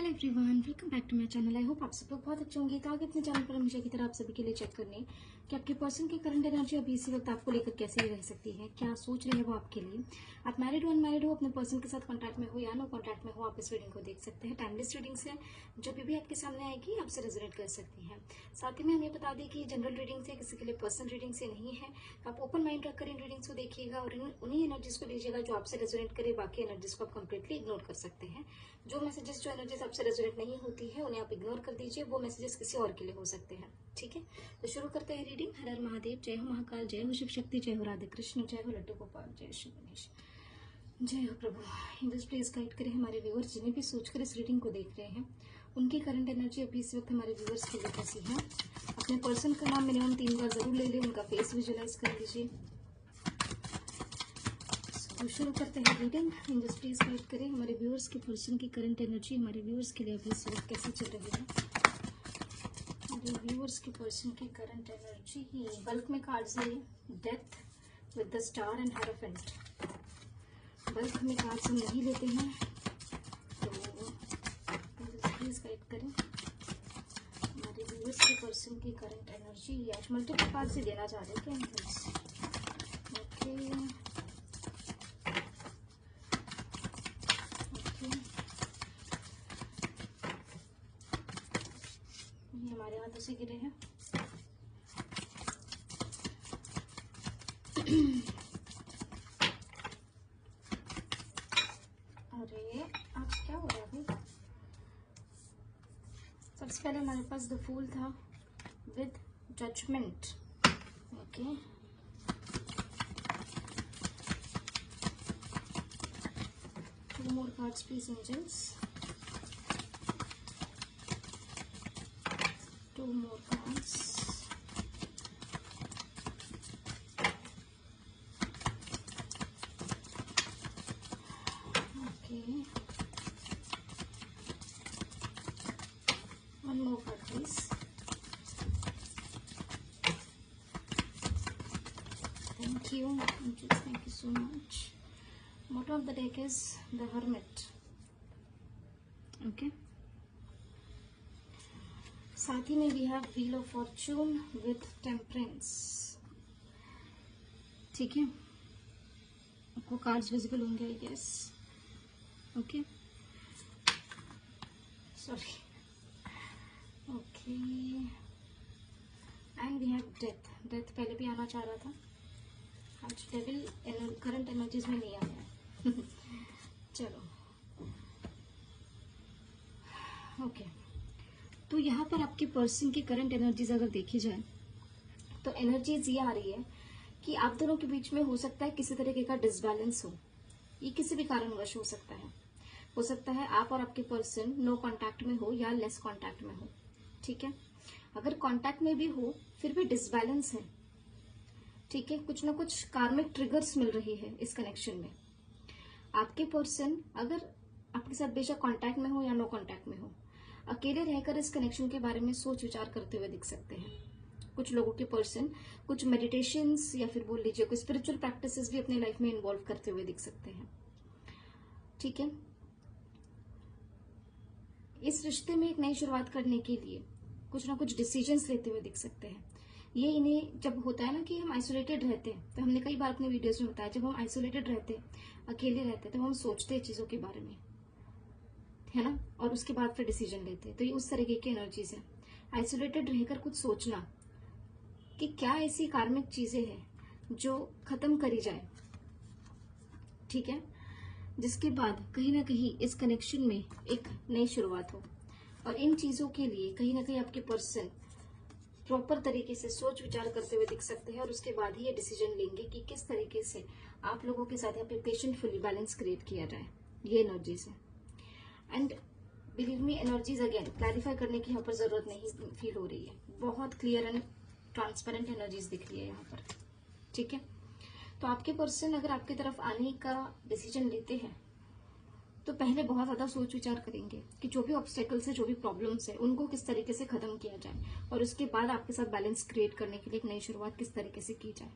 Hello everyone, welcome back to my channel. I hope आप सब लोग बहुत अच्छे होंगे। तो आगे अपने चैनल पर हमेशा की तरह आप सभी के लिए चेक करने कि आपके पर्सन की करंट एनर्जी अभी इसी वक्त आपको लेकर कैसे रह सकती है, क्या सोच रहे हैं वो आपके लिए। आप मैरिड हो अनमैरिड हो, अपने पर्सन के साथ कॉन्टैक्ट में हो या नो कॉन्टैक्ट में हो, आप इस रीडिंग को देख सकते हैं। टाइमलेस रीडिंग्स है, जब भी आपके सामने आएगी आपसे रेजोनेट कर सकती है। साथ ही में हम ये बता दें कि जनरल रीडिंग से, किसी के लिए पर्सनल रीडिंग से नहीं है। आप ओपन माइंड रखकर इन रीडिंग्स को देखिएगा और उन्हीं एनर्जीज को लीजिएगा जो आपसे रेजोनेट करे। बाकी एनर्जीज को आप कंप्लीटली इग्नोर कर सकते हैं। जो मैसेजेस, जो एनर्जीज आपसे रेजोनेट नहीं होती है उन्हें आप इग्नोर कर दीजिए। वो मैसेजेस किसी और के लिए हो सकते हैं। ठीक है, तो शुरू करते हैं रीडिंग। हर हर महादेव, जय हो महाकाल, जय हो शिव शक्ति, जय हो राधे कृष्ण, जय हो लड्डू गोपाल, जय श्री गणेश, जय हो प्रभु। इंग्लिश प्लीज गाइड करें हमारे व्यूअर्स जिन्हें भी सोचकर इस रीडिंग को देख रहे हैं। उनकी करंट एनर्जी अभी इस वक्त हमारे व्यूअर्स के लिए कैसी है। अपने पर्सन का नाम मिनिमम 3 बार जरूर ले लें, उनका फेस विजुअलाइज कर लीजिए। तो शुरू करते हैं रीडिंग। इंग्लिश प्लीज गाइड करें हमारे व्यूअर्स के पर्सन की करंट एनर्जी हमारे व्यूअर्स के लिए अभी इस वक्त कैसे चल रही है। हमारे व्यूअर्स के पर्सन की करंट एनर्जी बल्क में कार्ड्स है। Death with the star and hierophant. Bulk में कार्ड्स हम नहीं लेते हैं, तो प्लीज गाइड करें हमारे व्यूअर्स के पर्सन की करंट एनर्जी। आज मल्टीपल कार्ड से देना चाह रहे हैं क्या? ओके, हमारे हाथों से गिरे हैं। अरे आज क्या हो रहा है भाई। सबसे पहले हमारे पास द फूल था with judgement. Okay, two more cards please angels. Two more cards. Okay. One more card, please. Thank you. Thank you so much. Bottom of the deck is the Hermit. Okay. साथ ही में we have wheel of fortune with temperance. ठीक है, आपको cards visible होंगे I guess. Okay, sorry. Okay, and we have death. Death पहले भी आना चाह रहा था, आज डेविल करंट एनर्जीज में नहीं आया। चलो ओके, तो यहाँ पर आपके पर्सन की करंट एनर्जीज अगर देखी जाए तो एनर्जीज ये आ रही है कि आप दोनों के बीच में हो सकता है किसी तरीके का डिसबैलेंस हो। ये किसी भी कारणवश हो सकता है। हो सकता है आप और आपके पर्सन नो कांटेक्ट में हो या लेस कांटेक्ट में हो। ठीक है, अगर कांटेक्ट में भी हो फिर भी डिसबैलेंस है। ठीक है, कुछ ना कुछ कार्मिक ट्रिगर्स मिल रही है इस कनेक्शन में। आपके पर्सन अगर आपके साथ बेशक कांटेक्ट में हो या नो कांटेक्ट में हो, अकेले रहकर इस कनेक्शन के बारे में सोच विचार करते हुए दिख सकते हैं। कुछ लोगों के पर्सन कुछ मेडिटेशंस या फिर बोल लीजिए कोई स्पिरिचुअल प्रैक्टिसेस भी अपने लाइफ में इन्वॉल्व करते हुए दिख सकते हैं। ठीक है, इस रिश्ते में एक नई शुरुआत करने के लिए कुछ ना कुछ डिसीजंस लेते हुए दिख सकते हैं। ये इन्हें जब होता है ना कि हम आइसोलेटेड रहते हैं, तो हमने कई बार अपने वीडियोस में बताया, जब हम आइसोलेटेड रहते हैं, अकेले रहते हैं, तो हम सोचते हैं चीजों के बारे में, है ना, और उसके बाद फिर डिसीजन लेते हैं। तो ये उस तरीके की एनर्जीज है। आइसोलेटेड रहकर कुछ सोचना कि क्या ऐसी कार्मिक चीजें हैं जो खत्म करी जाए। ठीक है, जिसके बाद कहीं ना कहीं इस कनेक्शन में एक नई शुरुआत हो। और इन चीजों के लिए कहीं ना कहीं आपके पर्सन प्रॉपर तरीके से सोच विचार करते हुए दिख सकते हैं और उसके बाद ही ये डिसीजन लेंगे कि किस तरीके से आप लोगों के साथ यहाँ पे पेशेंटफुली बैलेंस क्रिएट किया जाए। ये एनर्जीज है। And believe me, energies again clarify करने की यहाँ पर जरूरत नहीं फील हो रही है। बहुत क्लियर एंड ट्रांसपेरेंट एनर्जीज दिख रही है यहाँ पर। ठीक है, तो आपके पर्सन अगर आपकी तरफ आने का डिसीजन लेते हैं तो पहले बहुत ज्यादा सोच विचार करेंगे कि जो भी ऑब्स्टेकल्स है, जो भी प्रॉब्लम्स है, उनको किस तरीके से खत्म किया जाए और उसके बाद आपके साथ बैलेंस क्रिएट करने के लिए एक नई शुरुआत किस तरीके से की जाए।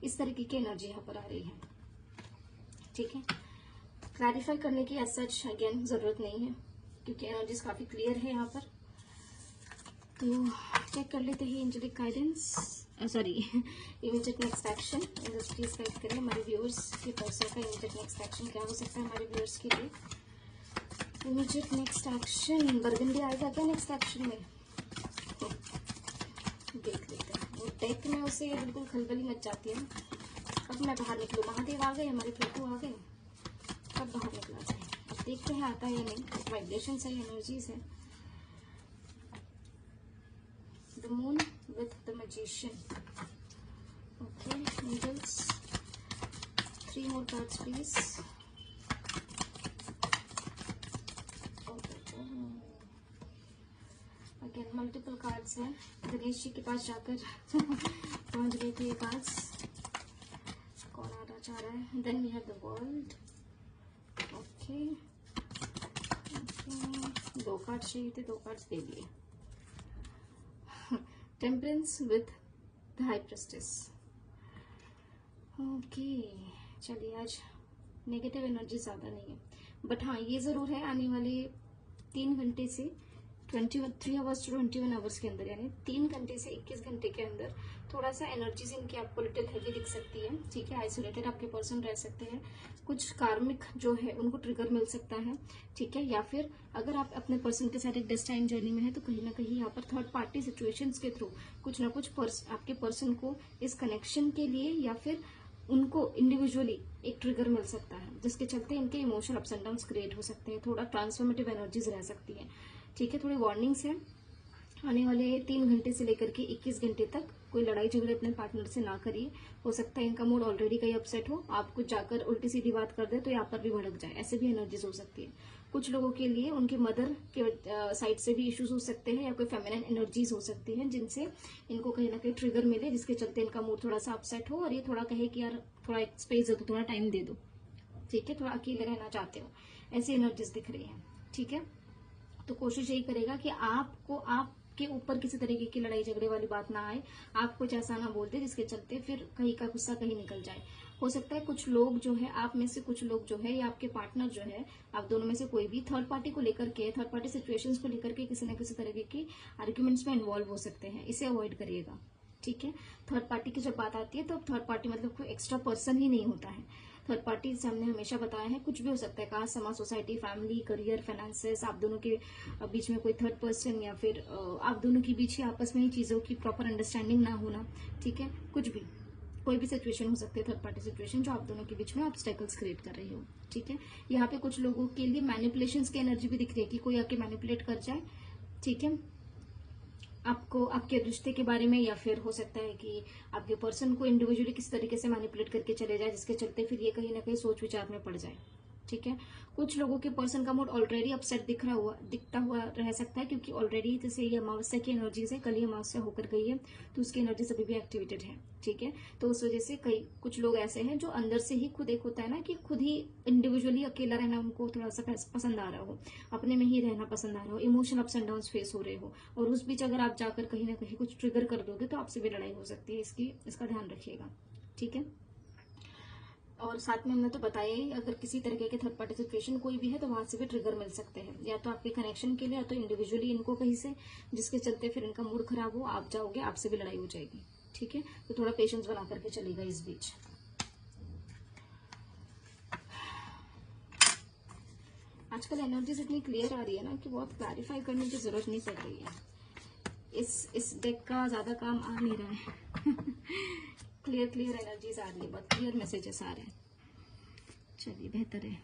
इस तरीके की एनर्जी यहाँ पर आ रही है। ठीक है, क्लैरिफाई करने की एज सच अगेन जरूरत नहीं है। क्योंकि एनर्जीज काफी क्लियर है यहाँ पर। तो चेक कर लेते हैं angelic guidance, sorry immediate next action. Industries guide करें हमारे व्यूअर्स के पर्सन का इमीडिएट नेक्स्ट एक्शन क्या हो सकता है हमारे व्यूअर्स के लिए। इमीडिएट नेक्स्ट एक्शन, बर्गंडी आएगा क्या नेक्स्ट एक्शन में, देख लेते हैं। वो डेक में उसे बिल्कुल खलबली मच जाती है। अब मैं बाहर निकलूँ, महादेव आ गए, हमारे प्रभु आ गए, कब बाहर निकला जाए, अब देखते हैं आता है या नहीं। वाइब्रेशंस है, एनर्जीज है। The moon with the magician, okay angels, 3 more cards please. Again multiple cards हैं, गणेश जी के पास जाकर पहुंच गए थे ये कार्ड्स। कौन आना चाह रहा है? Then we have the world, okay 2 card चाहिए थे, 2 कार्ड्स दे दिए। Temperance with the high priestess, okay चलिए आज नेगेटिव एनर्जी ज़्यादा नहीं है, बट हाँ ये ज़रूर है आने वाले 3 घंटे से 3 आवर्स टू 21 आवर्स के अंदर, यानी 3 घंटे से 21 घंटे के अंदर थोड़ा सा एनर्जीज इनकी आपको लिटिल हैवी दिख सकती है। ठीक है, आइसोलेटेड आपके पर्सन रह सकते हैं, कुछ कार्मिक जो है उनको ट्रिगर मिल सकता है। ठीक है, या फिर अगर आप अपने पर्सन के साथ एक डेस्टाइन जर्नी में है तो कहीं ना कहीं यहाँ पर थर्ड पार्टी सिचुएशंस के थ्रू कुछ ना कुछ आपके पर्सन को इस कनेक्शन के लिए या फिर उनको इंडिविजुअली एक ट्रिगर मिल सकता है, जिसके चलते इनके emotional ups and downs create हो सकते हैं, थोड़ा ट्रांसफॉर्मेटिव एनर्जीज रह सकती है। ठीक है, थोड़ी वार्निंग्स है आने वाले 3 घंटे से लेकर के 21 घंटे तक कोई लड़ाई झगड़े अपने पार्टनर से ना करिए। हो सकता है इनका मूड ऑलरेडी कहीं अपसेट हो, आप कुछ जाकर उल्टी सीधी बात कर दे तो यहाँ पर भी भड़क जाए, ऐसे भी एनर्जीज हो सकती है। कुछ लोगों के लिए उनके मदर के साइड से भी इश्यूज हो सकते हैं, या कोई फेमिनिन एनर्जीज हो सकती हैं जिनसे इनको कहीं ना कहीं ट्रिगर मिले, जिसके चलते इनका मूड थोड़ा सा अपसेट हो और ये थोड़ा कहे कि यार थोड़ा एक स्पेस दे दो, थोड़ा टाइम दे दो। ठीक है, थोड़ा अकेले रहना चाहते हो, ऐसी एनर्जीज दिख रही है। ठीक है, तो कोशिश यही करेगा कि आपके ऊपर किसी तरीके की लड़ाई झगड़े वाली बात ना आए, आप कुछ ऐसा ना बोल दे जिसके चलते फिर कहीं का गुस्सा कहीं निकल जाए। हो सकता है कुछ लोग जो है, आप में से कुछ लोग जो है या आपके पार्टनर जो है, आप दोनों में से कोई भी थर्ड पार्टी को लेकर के, थर्ड पार्टी सिचुएशंस को लेकर के किसी न किसी तरीके की आर्ग्यूमेंट्स में इन्वॉल्व हो सकते हैं, इसे अवॉइड करिएगा। ठीक है, थर्ड पार्टी की जब बात आती है तो थर्ड पार्टी मतलब कोई एक्स्ट्रा पर्सन ही नहीं होता है। थर्ड पार्टी से हमने हमेशा बताया है कुछ भी हो सकता है, कास्ट, समाज, सोसाइटी, फैमिली, करियर, फाइनेंसेस, आप दोनों के बीच में कोई थर्ड पर्सन या फिर आप दोनों के बीच ही आपस में ही चीजों की प्रॉपर अंडरस्टैंडिंग ना होना। ठीक है, कुछ भी कोई भी सिचुएशन हो सकती है, थर्ड पार्टी सिचुएशन जो आप दोनों के बीच में ऑब्स्टेकल्स क्रिएट कर रही हो। ठीक है, यहाँ पे कुछ लोगों के लिए मैनिपुलेशंस की एनर्जी भी दिख रही है कि कोई आके मैनिपुलेट कर जाए। ठीक है, आपको आपके रिश्ते के बारे में, या फिर हो सकता है कि आपके पर्सन को इंडिविजुअली किस तरीके से मैनिपुलेट करके चले जाए, जिसके चलते फिर ये कहीं ना कहीं सोच विचार में पड़ जाए। ठीक है, कुछ लोगों के पर्सन का मूड ऑलरेडी अपसेट दिखता हुआ रह सकता है, क्योंकि ऑलरेडी जैसे ये अमावस्या की एनर्जीज है, कल ही अमावस्या होकर गई है तो उसकी एनर्जीज अभी भी एक्टिवेटेड है। ठीक है, तो उस वजह से कुछ लोग ऐसे हैं जो अंदर से ही खुद एक होता है ना कि खुद ही इंडिविजुअली अकेला रहना उनको थोड़ा सा पसंद आ रहा हो, अपने में ही रहना पसंद आ रहा हो, emotional ups and downs face हो रहे हो, और उस बीच अगर आप जाकर कहीं ना कहीं कुछ ट्रिगर कर दोगे तो आपसे भी लड़ाई हो सकती है, इसका ध्यान रखिएगा। ठीक है, और साथ में हमने तो बताया ही, अगर किसी तरीके के थर्ड पार्टी सिचुएशन कोई भी है तो वहां से भी ट्रिगर मिल सकते हैं, या तो आपके कनेक्शन के लिए, या तो इंडिविजुअली इनको कहीं से, जिसके चलते फिर इनका मूड खराब हो, आप जाओगे, आपसे भी लड़ाई हो जाएगी। ठीक है, तो थोड़ा पेशेंस बना करके चलेगा इस बीच। आजकल एनर्जीज इतनी क्लियर आ रही है ना कि बहुत क्लैरिफाई करने की जरूरत नहीं पड़ रही है, इस डेक का ज्यादा काम आ नहीं रहा है क्लियर एनर्जीज आ रही है, बहुत क्लियर मैसेजेस आ रहे हैं। चलिए बेहतर है,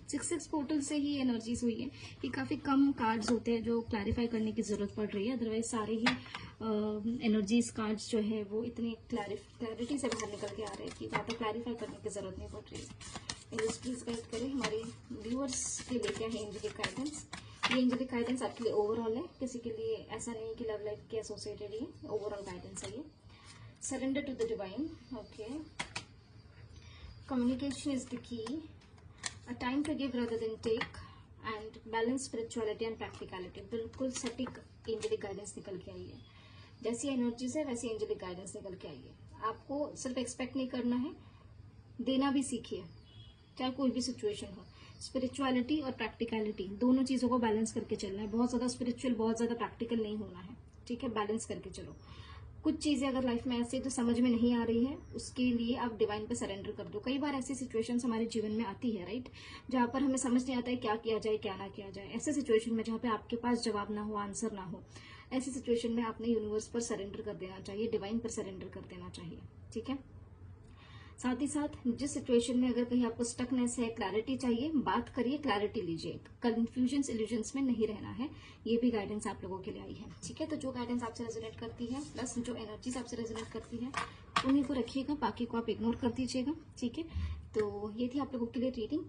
6 पोर्टल से ही एनर्जीज हुई है, ये काफी कम कार्ड्स होते हैं जो क्लैरिफाई करने की जरूरत पड़ रही है, अदरवाइज सारे ही एनर्जीज कार्ड्स जो है वो इतनी क्लैरिटी से बाहर निकल के आ रहे हैं कि ज्यादा क्लैरिफाई करने की जरूरत नहीं पड़ रही है। प्लीज गाइड करें हमारे व्यूअर्स के लिए क्या है एंजेलिक गाइडेंस। ये एंजेलिक गाइडेंस आपके लिए ओवरऑल है, किसी के लिए ऐसा नहीं कि लव लाइफ के एसोसिएटेड ही, ओवरऑल गाइडेंस है ये। Surrender to the divine, okay, communication is the key, a time to give rather than take, and balance spirituality and practicality। बिल्कुल सटीक एंजेलिक गाइडेंस निकल के आई है, जैसी एनर्जीज है वैसी एंजेलिक गाइडेंस निकल के आई है। आपको सिर्फ एक्सपेक्ट नहीं करना है, देना भी सीखिए, चाहे कोई भी सिचुएशन हो। स्पिरिचुअलिटी और प्रैक्टिकलिटी दोनों चीजों को बैलेंस करके चलना है। बहुत ज्यादा स्पिरिचुअल, बहुत ज्यादा प्रैक्टिकल नहीं होना है, ठीक है। बैलेंस करके चलो। कुछ चीजें अगर लाइफ में ऐसे तो समझ में नहीं आ रही है, उसके लिए आप डिवाइन पे सरेंडर कर दो। कई बार ऐसी सिचुएशंस हमारे जीवन में आती है, राइट, जहाँ पर हमें समझ नहीं आता है क्या किया जाए क्या ना किया जाए। ऐसे सिचुएशन में जहाँ पे आपके पास जवाब ना हो, आंसर ना हो, ऐसी सिचुएशन में आपने यूनिवर्स पर सरेंडर कर देना चाहिए, डिवाइन पर सरेंडर कर देना चाहिए, ठीक है। साथ ही साथ जिस सिचुएशन में अगर कहीं आपको स्टकनेस है, क्लैरिटी चाहिए, बात करिए, क्लैरिटी लीजिए। कंफ्यूजन इल्यूजन्स में नहीं रहना है। ये भी गाइडेंस आप लोगों के लिए आई है, ठीक है। तो जो गाइडेंस आपसे रेजोनेट करती है, प्लस जो एनर्जीज आपसे रेजोनेट करती है, उन्हीं को रखिएगा, बाकी को आप इग्नोर कर दीजिएगा, ठीक है। तो ये थी आप लोगों के लिए रीडिंग।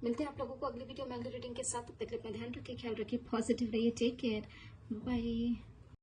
मिलते हैं आप लोगों को अगली वीडियो में अगली रीडिंग के साथ। तब तक अपना ध्यान रखिए, ख्याल रखिए, पॉजिटिव रहिए, टेक केयर, बाय।